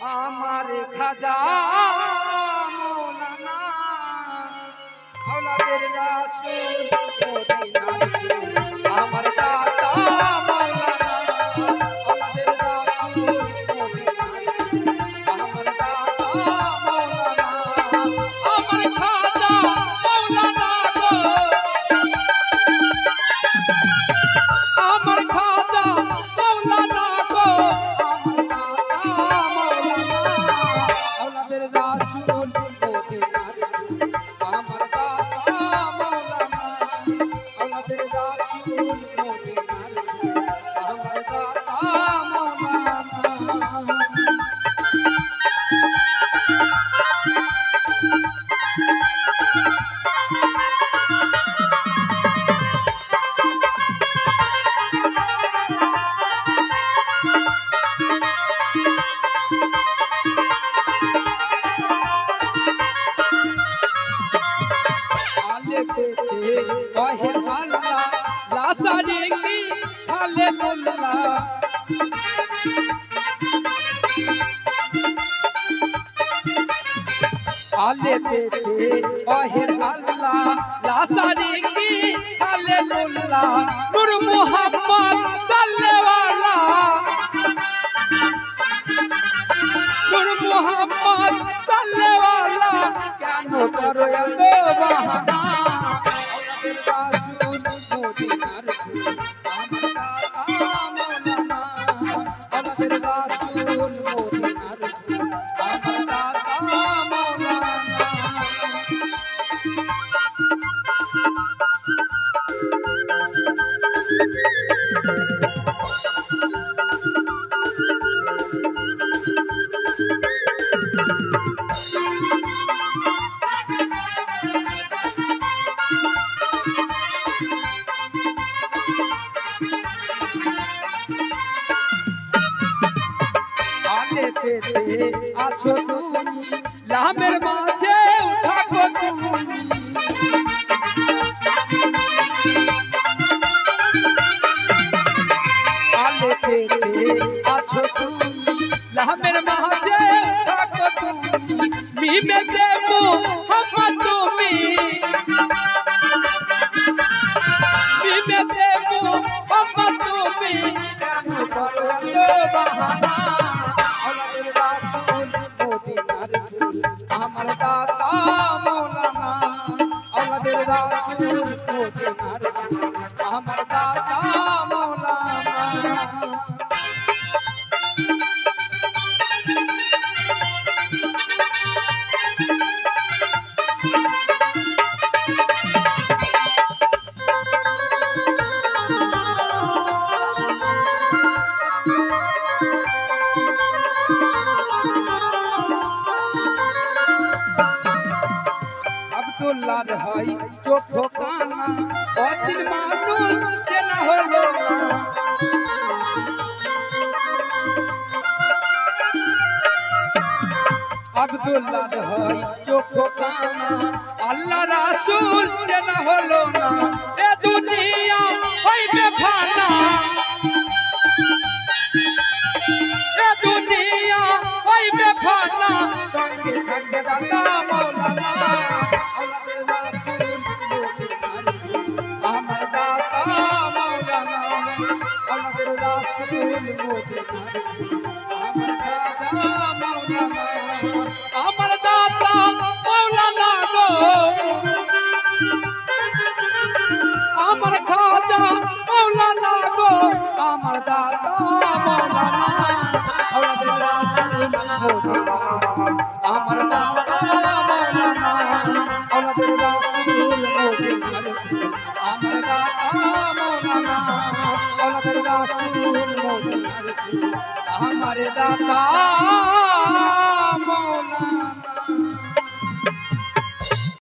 আমার খাজা মৌলানা আওলাদের রাসূল মদিনার ফুল আমার দাতা মৌলানা আওলাদের রাসূল মদিনার ফুল আমার দাতা মৌলানা আমার খাজা মৌলানা গো আমার খাজা মৌলানা গো রাসূল মদিনার ফুল আমার দাতা মৌলানা আওলাদের রাসূল মদিনার ফুল আমার দাতা মৌলানা ওহের আল্লাহ লা শারীকি খালেকুল্লাহ আলে পেতে ওহের আল্লাহ লা শারীকি খালেকুল্লাহ নূর মুহাম্মদ সাল্লাল্লাহু নূর মুহাম্মদ সাল্লাল্লাহু কেন করো এত বাহানা রাসূল মদিনার ফুল আমার দাতা মৌলানা আওলাদের রাসূল মদিনার ফুল আমার দাতা মৌলানা পেতে আছো তুমি লামের মাঝে থাকো তুমি আলে পেতে আছো তুমি লামের মাঝে থাকো তুমি মিমে দেবো হাম্মা তুমি মিমে দেবো হাম্মা তুমি কেন করো বাহানা আমার দাতা মৌলানা আওলাদের রাসূল মদিনার ফুল আমার দাতা মৌলানা আব্দুল্লাহর হয় চোখ কানা অচিন মানুষ চেনা হলো না আব্দুল্লাহর হয় চোখ কানা আল্লাহ রাসূল চেনা হলো না এ দুনিয়া হইবে ফানা এ দুনিয়া হইবে ফানা সঙ্গে থাকবে দাতা মৌলানা আওলাদের রাসূল মদিনার ফুল আমার দাতা মৌলানা আওলাদের রাসূল মদিনার ফুল আমার দাতা মৌলানা আমার দাতা মৌলানা গো আমার খাজা মৌলানা গো আমার দাতা মৌলানা আওলাদের রাসূল মদিনার আমার দাতা মৌলানা আওলাদের রাসূল মদিনার ফুল আমার দাতা মৌলানা আওলাদের রাসূল মদিনার ফুল আমার দাতা মৌলানা।